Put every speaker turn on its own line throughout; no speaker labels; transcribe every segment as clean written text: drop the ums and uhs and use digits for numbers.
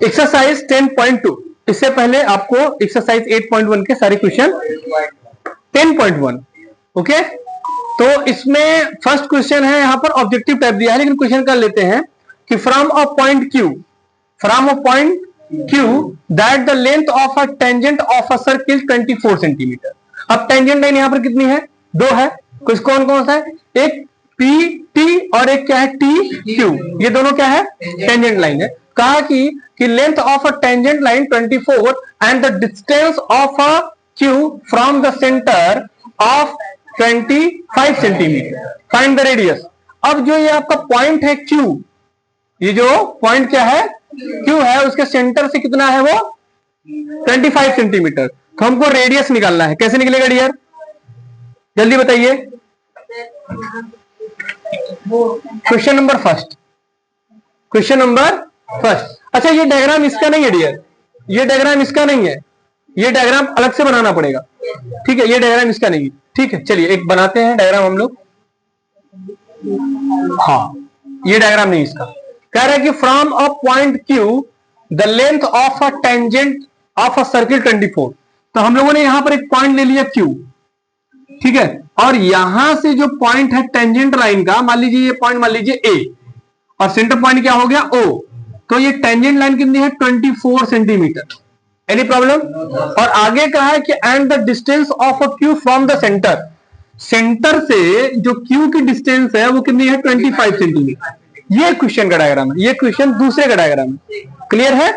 Exercise 10.2, इससे पहले आपको एक्सरसाइज 8.1 के सारे क्वेश्चन 10.1 ओके। तो इसमें फर्स्ट क्वेश्चन है, यहां पर ऑब्जेक्टिव टाइप दिया है, लेकिन क्वेश्चन कर लेते हैं कि from a point Q that the length of a tangent of a circle 24 centimetre. अब टेंजेंट लाइन यहां पर कितनी है? दो है। कुछ कौन कौन सा है? एक PT और एक क्या है? TQ। ये दोनों क्या है? टेंजेंट लाइन है। कहा कि length of a tangent line 24 and the distance of a Q from the centre of 25 centimetre. Find the radius. अब जो ये आपका पॉइंट है Q, ये जो पॉइंट क्या है? Q है, उसके सेंटर से कितना है वो? 25 सेंटीमीटर। तो हमको रेडियस निकालना है। कैसे निकलेगा डियर? जल्दी बताइए। Question number first. अच्छा, ये डायग्राम इसका नहीं है डियर, ये डायग्राम इसका नहीं है, ये डायग्राम अलग से बनाना पड़ेगा। ठीक है, ये डायग्राम इसका नहीं है। ठीक है, चलिए एक बनाते हैं डायग्राम हम लोग। हाँ, ये डायग्राम नहीं इसका। कह रहा है कि from a point Q the length of a tangent of a circle 24। तो हम लोगों ने यहां पर एक पॉइंट ले लिया Q, ठीक है, और यहां से जो पॉइंट है टेंजेंट लाइन का, मान लीजिए ये पॉइंट मान लीजिए A, और सेंटर पॉइंट क्या हो गया? O। तो ये टेंजेंट लाइन कितनी है? 24 सेंटीमीटर। Any problem? और आगे कहा है कि and the distance of a Q from the centre. Centre से जो Q की डिस्टेंस है वो कितनी है? 25 सेंटीमीटर। ये क्वेश्चन का डायग्राम है, ये क्वेश्चन दूसरे का डायग्राम है। क्लियर है?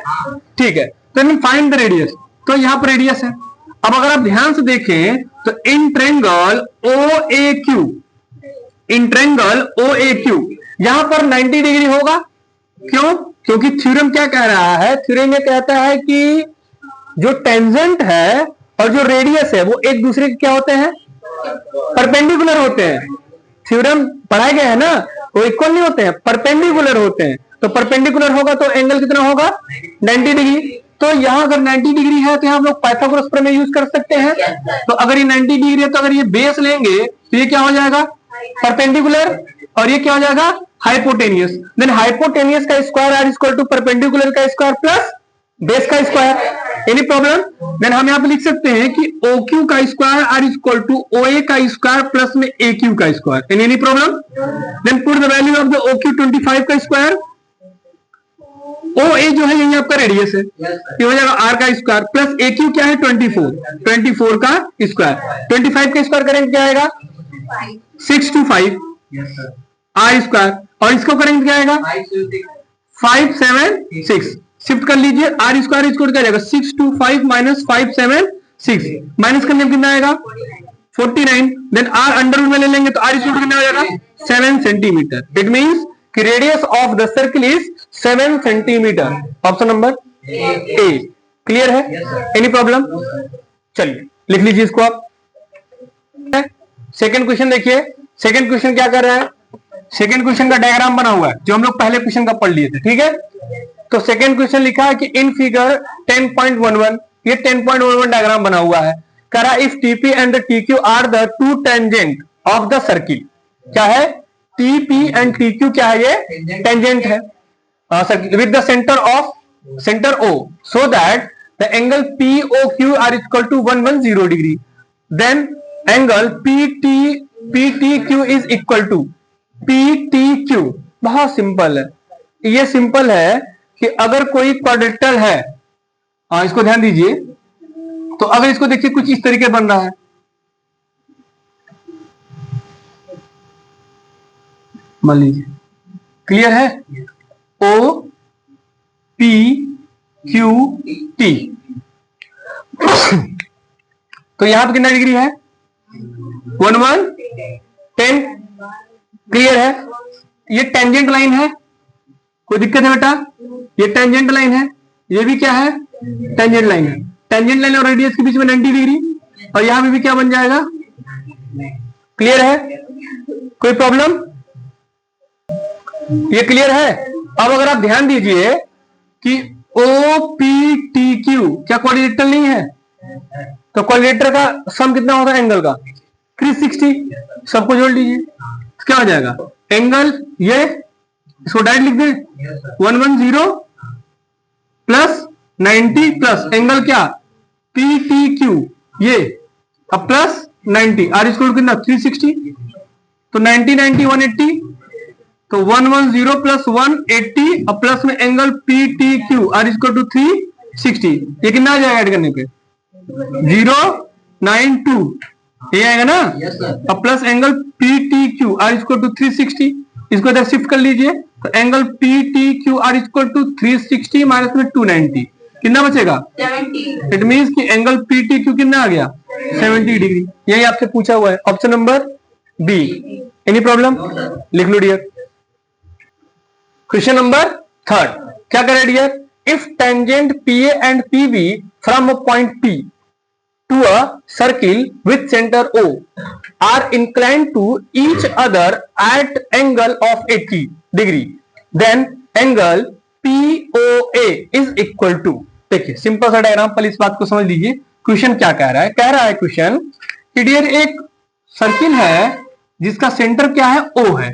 ठीक है, तो फाइंड द रेडियस। तो यहां पर रेडियस है। अब अगर आप ध्यान से देखें तो इन ट्रायंगल OAQ, यहां पर 90 डिग्री होगा। क्यों? क्योंकि थ्योरम क्या कह रहा है? थ्योरम ये कहता है कि जो टेंजेंट है और जो रेडियस है वो एक दूसरे के क्या होते हैं? परपेंडिकुलर होते हैं। थ्योरम पढ़ाए गए हैं ना, वो इक्वल नहीं होते हैं, परपेंडिकुलर होते हैं। तो परपेंडिकुलर होगा तो एंगल कितना होगा? 90 डिग्री। तो यहां अगर 90 डिग्री है तो हम लोग पाइथागोरस प्रमेय यूज कर सकते हैं। तो अगर ये 90 डिग्री है तो अगर ये बेस लेंगे तो ये क्या हो जाएगा? परपेंडिकुलर। और ये क्या हो जाएगा? हाइपोटेनियस। देन हाइपोटेनियस का square are equal to perpendicular का स्क्वायर प्लस बेस का स्क्वायर। Any problem? देन हम यहां पे लिख सकते हैं कि OQ का square are equal to OA का स्क्वायर प्लस में AQ का square. Any problem? Then put the value of the OQ 25 का स्क्वायर। OA जो है यही आपका रेडियस है, ये हो जाएगा R का स्क्वायर प्लस AQ क्या है? 24 का स्क्वायर। 25 का स्क्वायर करेंगे क्या आएगा? 625 R स्क्वायर, और इसको करेंगे क्या आएगा? 576। शिफ्ट कर लीजिए, R स्क्वायर इसको क्या जाएगा? 625 माइनस 576, माइनस करने में कितना आएगा? 49। देन R अंडर रूट में ले लेंगे तो R स्क्वायर कितना हो जाएगा? 7 सेंटीमीटर। इट मींस कि radius of the circle is 7 centimetre. Option number A। Clear है? Any problem? चलिए लिख लीजिए इसको आप। सेकंड क्वेश्चन देखिए। सेकंड क्वेश्चन क्या कर रहा है? सेकंड क्वेश्चन का डायग्राम बना हुआ है जो हम लोग पहले क्वेश्चन का पढ़ लिए थे। ठीक है, तो सेकंड क्वेश्चन लिखा है कि इन फिगर 10.11, ये 10.11 डायग्राम बना हुआ है। कह रहा if TP and TQ are the two tangent of the circle. क्या है? TP एंड TQ क्या है? ये टेंजेंट है with the centre O, so that the angle POQ are equal to 110 degree. Then angle PTQ is equal to PTQ। बहुत simple है, ये simple है कि अगर कोई क्वाड्रेटर है, इसको ध्यान दीजिए, तो अगर इसको देखिए कुछ इस तरीके बन रहा है, मान लीजिए। क्लियर है? OPQT। तो यहां पर कितना डिग्री है? 1110। क्लियर है? ये टेंजेंट लाइन है, कोई दिक्कत है बेटा? ये टेंजेंट लाइन है, ये भी क्या है? टेंजेंट लाइन है। टेंजेंट लाइन और रेडियस के बीच में 90 डिग्री, और यहां पे भी क्या बन जाएगा? क्लियर है? कोई प्रॉब्लम? ये क्लियर है? अब अगर आप ध्यान दीजिए कि OPTQ क्या क्वाड्रिलेटरल नहीं है? तो क्वाड्रिलेटर का सम कितना होगा एंगल का? 360। सबको जोड़ लीजिए, क्या हो जाएगा? एंगल ये इसको डायरेक्ट लिख दे 110 प्लस 90 प्लस एंगल क्या पी टी क्यू, ये अब प्लस 90 आर इक्वल कितना 360, तो 90 90 180, तो 110 प्लस 180 अब प्लस में angle P T Q are equal to 360, ये कितना आ जाएगा ऐड करने पे 092, ये आएगा ना। अब plus angle P T Q are equal to 360, इसको इधर शिफ्ट कर लीजिए, तो angle P T Q are equal to 360 minus में 290 कितना बचेगा 70। इट मीन्स कि एंगल पी टी क्यू कितना आ गया 70 डिग्री, यही आपसे पूछा हुआ है option number B. Any problem, लिख लो डियर। क्वेश्चन नंबर 3 क्या करे dear, if tangent P A and P B from point P to a circle with center O are inclined to each other at angle of 80 degree, then angle POA is equal to। देखिए simple सा diagram, पहले इस बात को समझ लीजिए। Question क्या कह रहा है, कह रहा है क्वेश्चन कि डियर एक सर्किल है जिसका सेंटर क्या है O है,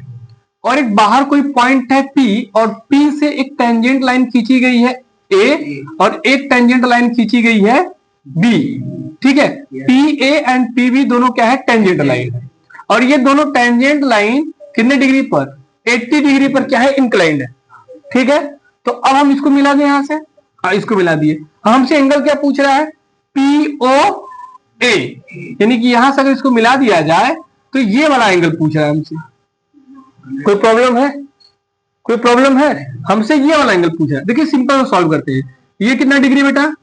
और एक बाहर कोई पॉइंट है P, और P से एक टेंजेंट लाइन खींची गई है A और एक टेंजेंट लाइन खींची गई है B, ठीक है। P A and P B दोनों क्या है टेंजेंट लाइन है, और ये दोनों टेंजेंट लाइन कितने डिग्री पर 80 डिग्री पर क्या है इंक्लाइंड है, ठीक है। तो अब हम इसको मिला दें यहां से, इसको मिला दिए, हमसे एंगल क्या पूछ रहा है पी ओ ए, यानी कि यहां से अगर इसको मिला दिया जाए तो ये वाला एंगल पूछ रहा है हमसे। कोई प्रॉब्लम है, कोई प्रॉब्लम है, हमसे ये वाला एंगल पूछ रहा है। देखिए सिंपल सॉल्व करते हैं, ये कितना डिग्री बेटा,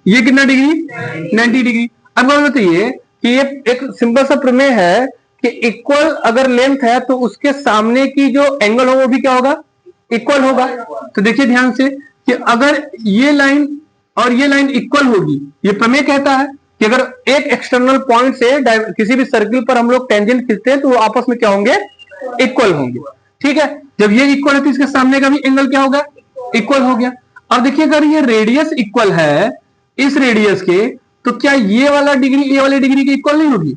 ये कितना डिग्री 90 डिग्री। अब बताइए कि ये एक सिंपल सा प्रमेय है कि इक्वल अगर लेंथ है तो उसके सामने की जो एंगल हो वो भी क्या होगा इक्वल होगा। तो देखिए ध्यान से कि अगर ये लाइन और ये लाइन इक्वल होगी, ये प्रमेय कहता है कि अगर एक एक्सटर्नल पॉइंट से किसी भी सर्किल पर हम लोग टेंजेंट खींचते हैं तो वो आपस में क्या होंगे इक्वल होंगे, ठीक है। जब ये इक्वल है तो इसके सामने का भी एंगल क्या होगा इक्वल हो गया। अब देखिए अगर ये रेडियस इक्वल है इस रेडियस के, तो क्या ये वाला डिग्री ये वाले डिग्री के इक्वल नहीं होगी,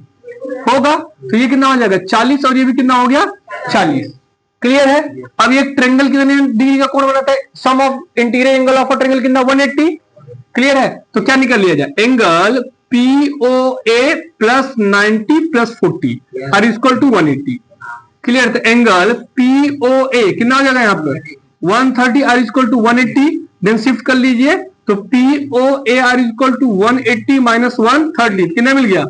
होगा। तो ये कितना हो जाएगा 40 और ये भी कितना हो गया 40, क्लियर है। अब ये ट्रायंगल कितने डिग्री का कोण बनाता है, sum of interior angle of a triangle कितना 180, क्लियर है। तो क्या निकल लिया जाए angle POA plus 90 plus 40 are equal to 180, clear. तो एंगल POA कितना हो जाएगा यहाँ पर 130 are equal to 180, then shift कर लीजिए तो POA are equal to 180 minus 130 कितना मिल गया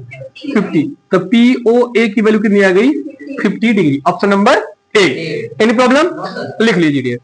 50। तो POA की वैल्यू कितनी आ गई 50 degree, option number A. Any problem, लिख लीजिए।